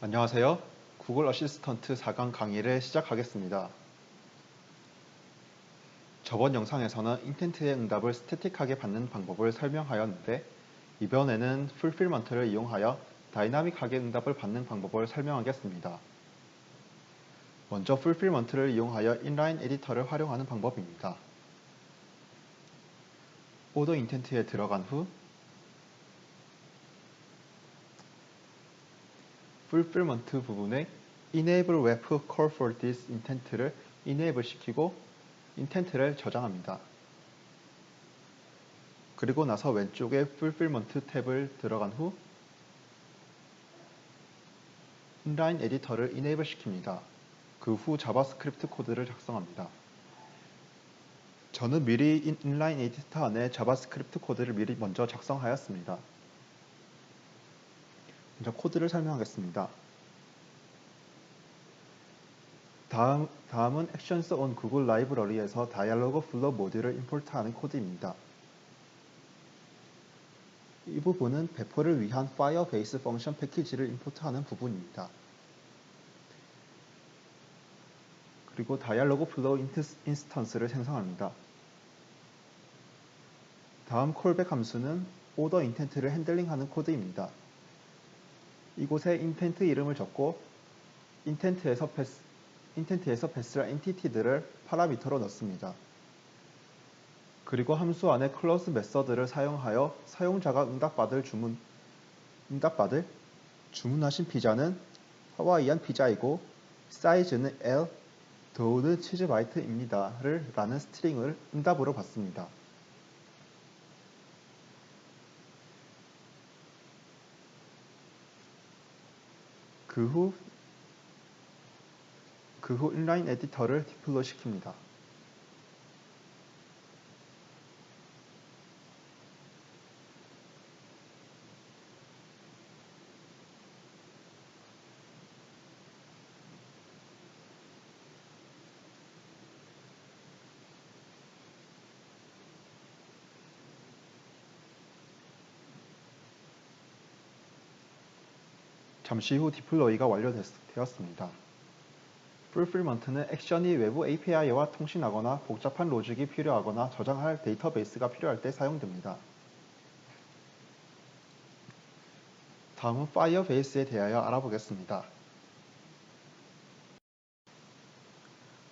안녕하세요. 구글 어시스턴트 4강 강의를 시작하겠습니다. 저번 영상에서는 인텐트의 응답을 스태틱하게 받는 방법을 설명하였는데 이번에는 풀필먼트를 이용하여 다이나믹하게 응답을 받는 방법을 설명하겠습니다. 먼저 풀필먼트를 이용하여 인라인 에디터를 활용하는 방법입니다. 오더 인텐트에 들어간 후 풀필먼트 부분에 Enable Web Call for this Intent를 Enable 시키고 인텐트를 저장합니다. 그리고 나서 왼쪽에 Fulfillment 탭을 들어간 후 인라인 에디터를 Enable 시킵니다. 그 후 자바스크립트 코드를 작성합니다. 저는 미리 인라인 에디터 안에 자바스크립트 코드를 미리 먼저 작성하였습니다. 먼저 코드를 설명하겠습니다. 다음은 Actions on Google 라이브러리에서 다이얼로그 플로 모듈을 임포트하는 코드입니다. 이 부분은 배포를 위한 파이어베이스 펑션 패키지를 임포트하는 부분입니다. 그리고 다이얼로그 플로우 인스턴스를 생성합니다. 다음 콜백 함수는 오더 인텐트를 핸들링하는 코드입니다. 이곳에 인텐트 이름을 적고 인텐트에서 패스할 엔티티들을 파라미터로 넣습니다. 그리고 함수 안에 클로즈 메서드를 사용하여 사용자가 주문하신 피자는 하와이안 피자이고 사이즈는 L, 도우는 치즈 바이트입니다. 라는 스트링을 응답으로 받습니다. 그 후 인라인 에디터를 디플로 시킵니다. 잠시 후 디플로이가 완료되었습니다. 풀필먼트는 액션이 외부 API와 통신하거나 복잡한 로직이 필요하거나 저장할 데이터베이스가 필요할 때 사용됩니다. 다음은 파이어베이스에 대하여 알아보겠습니다.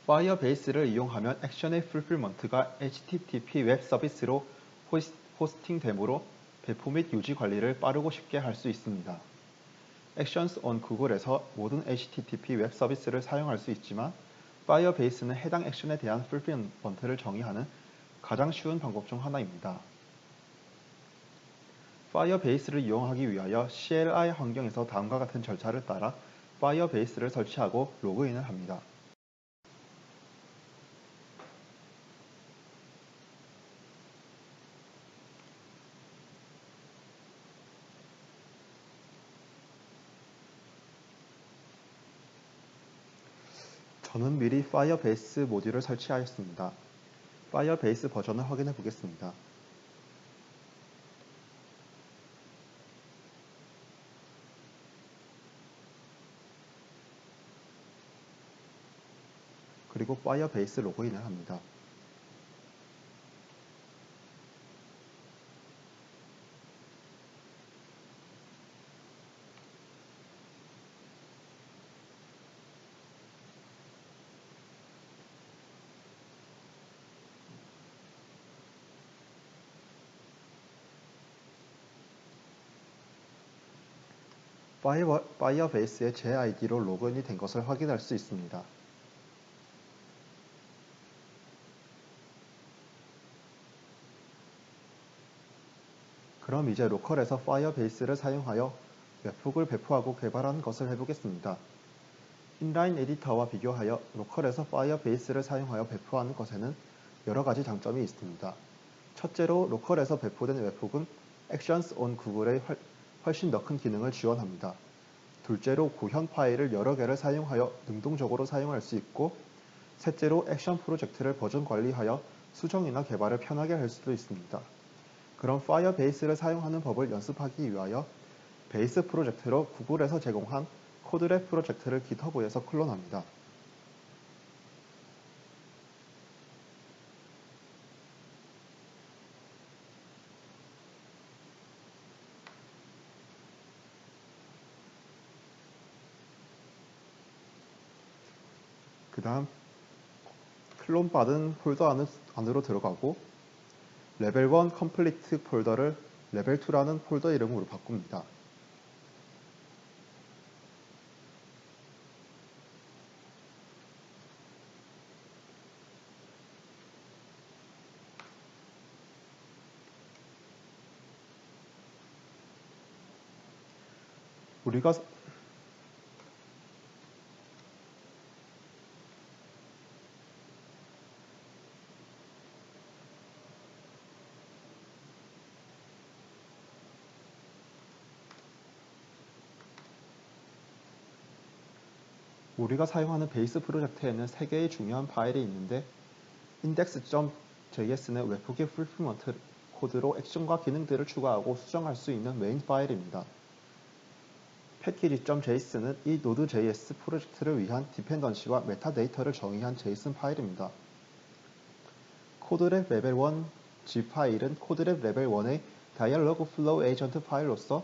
파이어베이스를 이용하면 액션의 풀필먼트가 HTTP 웹 서비스로 호스팅되므로 배포 및 유지 관리를 빠르고 쉽게 할 수 있습니다. Actions on Google에서 모든 HTTP 웹 서비스를 사용할 수 있지만 파이어베이스는 해당 액션에 대한 풀필먼트를 정의하는 가장 쉬운 방법 중 하나입니다. 파이어베이스를 이용하기 위하여 CLI 환경에서 다음과 같은 절차를 따라 파이어베이스를 설치하고 로그인을 합니다. 저는 미리 파이어베이스 모듈을 설치하였습니다. 파이어베이스 버전을 확인해 보겠습니다. 그리고 파이어베이스 로그인을 합니다. 파이어베이스의 제 아이디로 로그인이 된 것을 확인할 수 있습니다. 그럼 이제 로컬에서 파이어베이스를 사용하여 웹훅을 배포하고 개발하는 것을 해보겠습니다. 인라인 에디터와 비교하여 로컬에서 파이어베이스를 사용하여 배포하는 것에는 여러 가지 장점이 있습니다. 첫째로 로컬에서 배포된 웹훅은 Actions on Google의 훨씬 더 큰 기능을 지원합니다. 둘째로 구현 파일을 여러 개를 사용하여 능동적으로 사용할 수 있고, 셋째로 액션 프로젝트를 버전 관리하여 수정이나 개발을 편하게 할 수도 있습니다. 그럼 파이어베이스를 사용하는 법을 연습하기 위하여 베이스 프로젝트로 구글에서 제공한 코드랩 프로젝트를 GitHub에서 클론합니다. 그 다음 클론 받은 폴더 안으로 들어가고 레벨 1 컴플리트 폴더를 레벨 2라는 폴더 이름으로 바꿉니다. 우리가 사용하는 베이스 프로젝트에는 3개의 중요한 파일이 있는데 index.js는 웹후기 풀프먼트 코드로 액션과 기능들을 추가하고 수정할 수 있는 메인 파일입니다. package.js는 이 Node.js 프로젝트를 위한 디펜던시와 메타데이터를 정의한 JSON 파일입니다. 코드랩 레벨 1 G 파일은 코드랩 레벨 1의 다이얼로그 플로우 에이전트 파일로서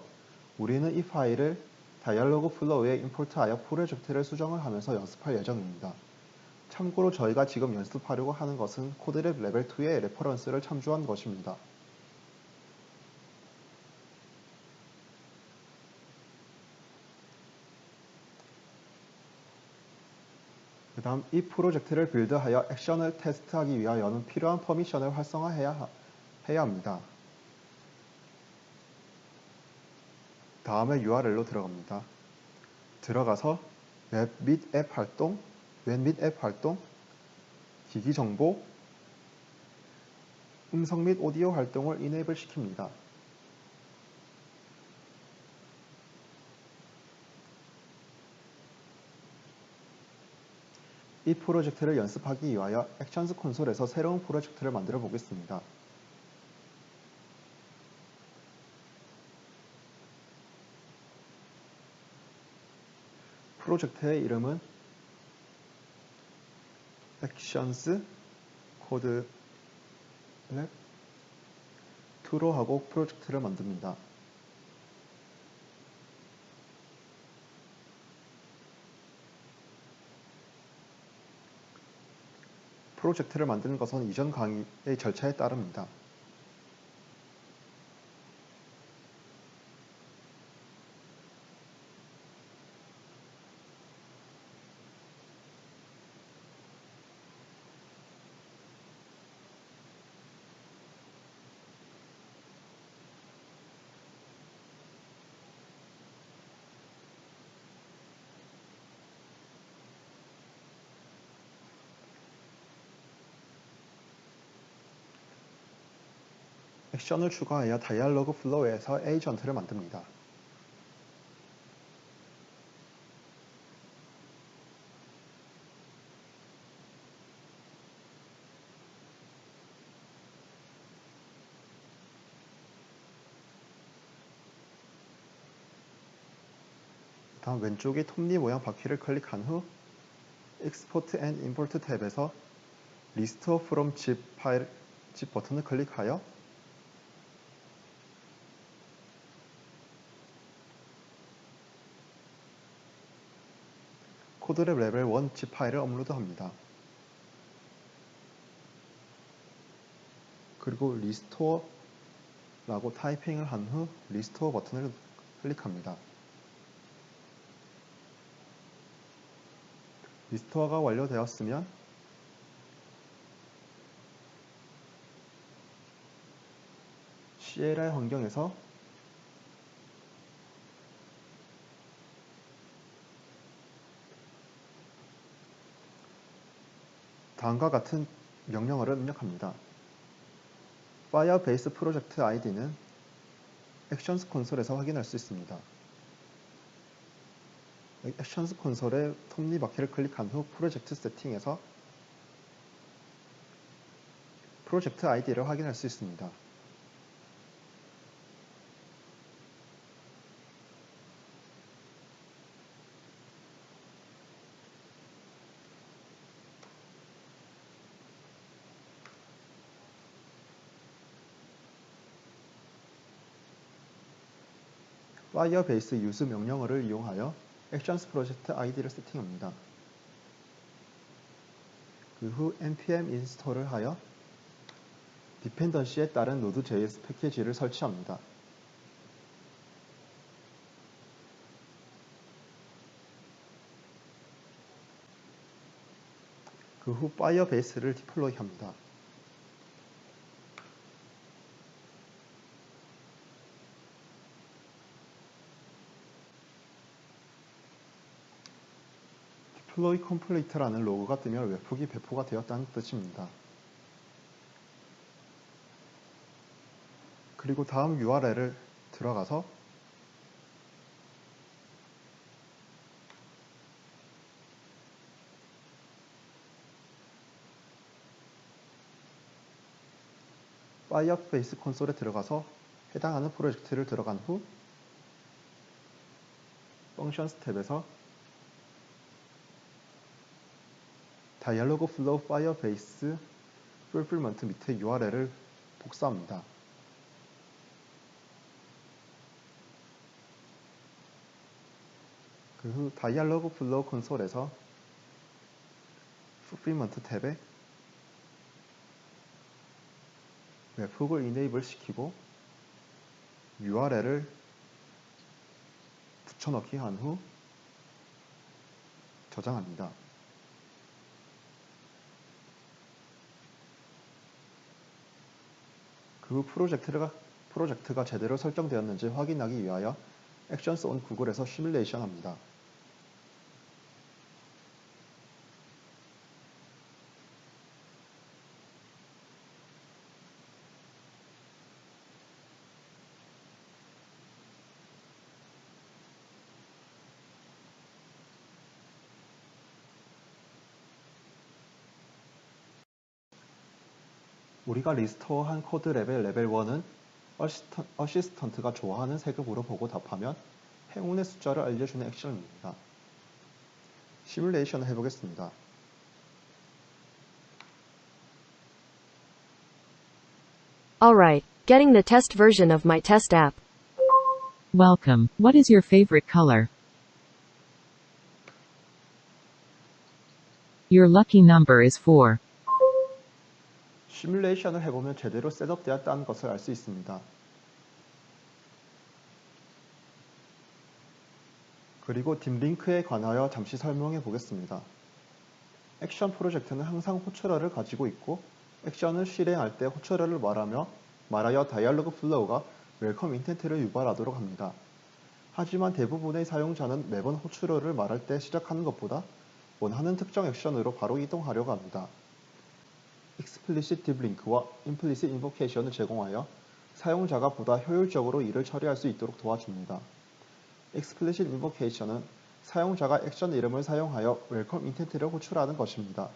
우리는 이 파일을 다이얼로그 플로우에 임포트하여 프로젝트를 수정을 하면서 연습할 예정입니다. 참고로 저희가 지금 연습하려고 하는 것은 코드랩 레벨 2의 레퍼런스를 참조한 것입니다. 그 다음 이 프로젝트를 빌드하여 액션을 테스트하기 위하여는 필요한 퍼미션을 활성화해야 합니다. 다음에 URL로 들어갑니다. 들어가서 웹 및 앱 활동, 기기 정보, 음성 및 오디오 활동을 이네이블 시킵니다. 이 프로젝트를 연습하기 위하여 액션스 콘솔에서 새로운 프로젝트를 만들어 보겠습니다. 프로젝트의 이름은 액션스 코드 랩 2로 하고 프로젝트를 만듭니다. 프로젝트를 만드는 것은 이전 강의의 절차에 따릅니다. 액션을 추가하여 다이얼로그 플로우에서 에이전트를 만듭니다. 다음 왼쪽의 톱니 모양 바퀴를 클릭한 후 Export and Import 탭에서 Restore from zip 파일 zip 버튼을 클릭하여 코드랩 레벨 1 zip 파일을 업로드합니다. 그리고 Restore라고 타이핑을 한 후 Restore 버튼을 클릭합니다. 리스토어가 완료되었으면 CLI 환경에서 다음과 같은 명령어를 입력합니다. Firebase 프로젝트 ID는 액션스 콘솔에서 확인할 수 있습니다. 액션스 콘솔의 톱니바퀴를 클릭한 후 프로젝트 세팅에서 프로젝트 ID를 확인할 수 있습니다. Firebase use 명령어를 이용하여 Actions 프로젝트 아이디를 세팅합니다. 그 후 npm install을 하여 디펜던시에 따른 Node.js 패키지를 설치합니다. 그 후 Firebase를 디플로이합니다. 디플로이 컴플리트라는 로그가 뜨면 웹훅이 배포가 되었다는 뜻입니다. 그리고 다음 URL을 들어가서 파이어베이스 콘솔에 들어가서 해당하는 프로젝트를 들어간 후 펑션스 탭에서 다이얼로그 플로우 파이어베이스 풀필먼트 밑에 URL을 복사합니다. 그 후 다이얼로그 플로우 콘솔에서 풀필먼트 탭에 웹훅을 이네이블 시키고 URL을 붙여넣기 한 후 저장합니다. 그 후 프로젝트가 제대로 설정되었는지 확인하기 위하여 Actions on Google에서 시뮬레이션 합니다. 우리가 리스토어한 코드 레벨 1은 어시스턴트가 좋아하는 세급으로 보고 답하면 행운의 숫자를 알려주는 액션입니다. 시뮬레이션을 해보겠습니다. Alright, getting the test version of my test app. Welcome. What is your favorite color? Your lucky number is 4. 시뮬레이션을 해보면 제대로 셋업되었다는 것을 알 수 있습니다. 그리고 딥링크에 관하여 잠시 설명해 보겠습니다. 액션 프로젝트는 항상 호출어를 가지고 있고 액션을 실행할 때 호출어를 말하여 다이얼로그 플로우가 웰컴 인텐트를 유발하도록 합니다. 하지만 대부분의 사용자는 매번 호출어를 말할 때 시작하는 것보다 원하는 특정 액션으로 바로 이동하려고 합니다. explicit deep link와 implicit invocation을 제공하여 사용자가 보다 효율적으로 일을 처리할 수 있도록 도와줍니다. explicit invocation은 사용자가 액션 이름을 사용하여 welcome intent를 호출하는 것입니다.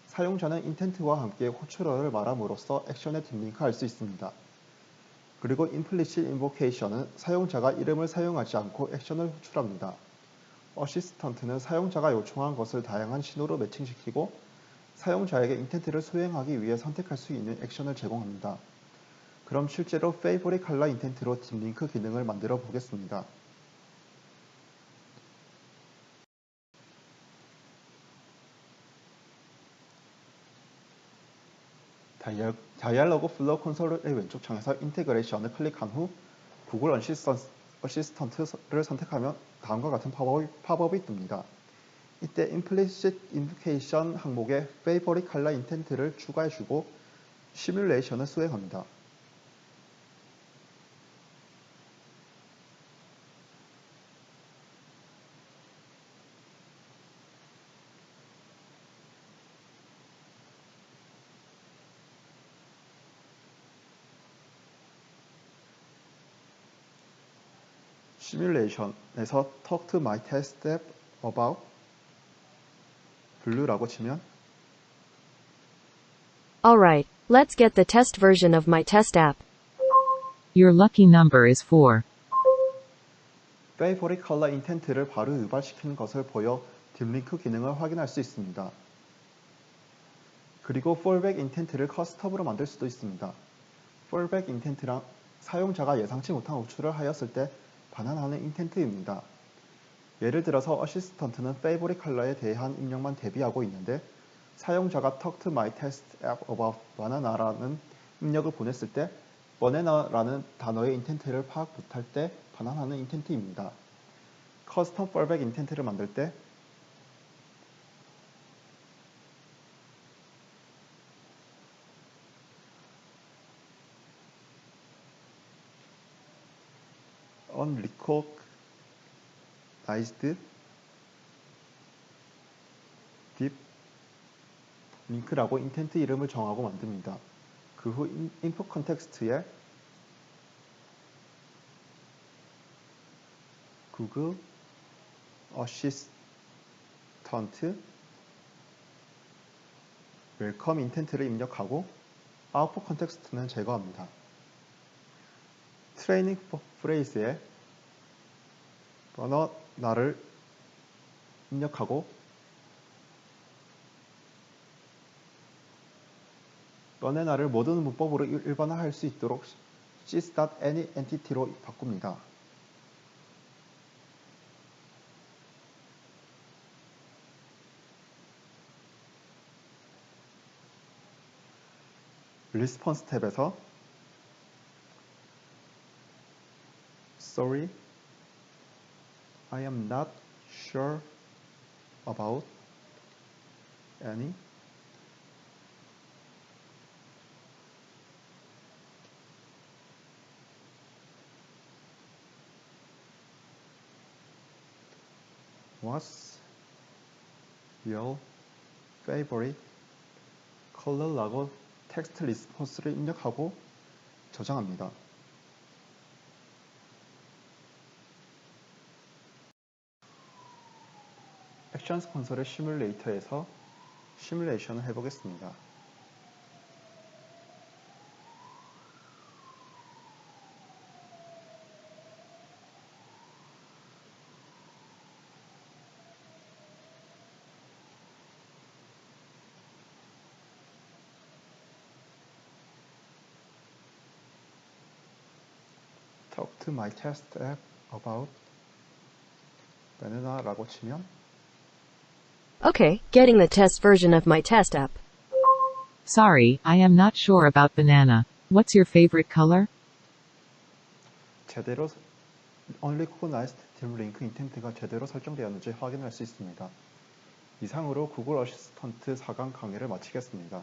사용자는 intent와 함께 호출어를 말함으로써 액션에 딥링크할 수 있습니다. 그리고 implicit invocation은 사용자가 이름을 사용하지 않고 액션을 호출합니다. 어시스턴트는 사용자가 요청한 것을 다양한 신호로 매칭시키고 사용자에게 인텐트를 수행하기 위해 선택할 수 있는 액션을 제공합니다. 그럼 실제로 favorite color intent로 딥링크 기능을 만들어 보겠습니다. 다이얼로그 플로우 콘솔의 왼쪽 창에서 인테그레이션을 클릭한 후 구글 어시스턴트를 선택하면 다음과 같은 팝업이 뜹니다. 이때 implicit invocation 항목에 favorite color intent를 추가해주고 시뮬레이션을 수행합니다. 시뮬레이션에서 talk to my test app about blue라고 치면 Alright, let's get the test version of my test app. Your lucky number is 4. favorite color intent를 바로 유발시키는 것을 보여 딥링크 기능을 확인할 수 있습니다. 그리고 fallback intent를 커스텀으로 만들 수도 있습니다. fallback intent랑 사용자가 예상치 못한 호출을 하였을 때 반환하는 인텐트입니다. 예를 들어서 어시스턴트는 favorite 컬러에 대한 입력만 대비하고 있는데 사용자가 talk to my test app about banana라는 입력을 보냈을 때 banana라는 단어의 인텐트를 파악 못할 때 반환하는 인텐트입니다. 커스텀 fallback 인텐트를 만들 때 unrecognized deep link라고 인텐트 이름을 정하고 만듭니다. 그 후 input 컨텍스트에 Google 어시스턴트 웰컴 인텐트를 입력하고 아웃풋 컨텍스트는 제거합니다. 트레이닝 프레이즈에 banana를 입력하고 banana를 모든 문법으로 일반화할 수 있도록 sys.anyEntity로 바꿉니다. 리스폰스 탭에서 Sorry, I am not sure about any What's your favorite color라고 텍스트 리스폰스를 입력하고 저장합니다. 액션스 콘솔의 시뮬레이터에서 시뮬레이션을 해보겠습니다. Talk to my test app about banana라고 치면 Okay, getting the test version of my test app. Sorry, I am not sure about banana. What's your favorite color? 제대로 unrecognized dim link 인텐트가 제대로 설정되었는지 확인할 수 있습니다. 이상으로 구글 어시스턴트 4강 강의를 마치겠습니다.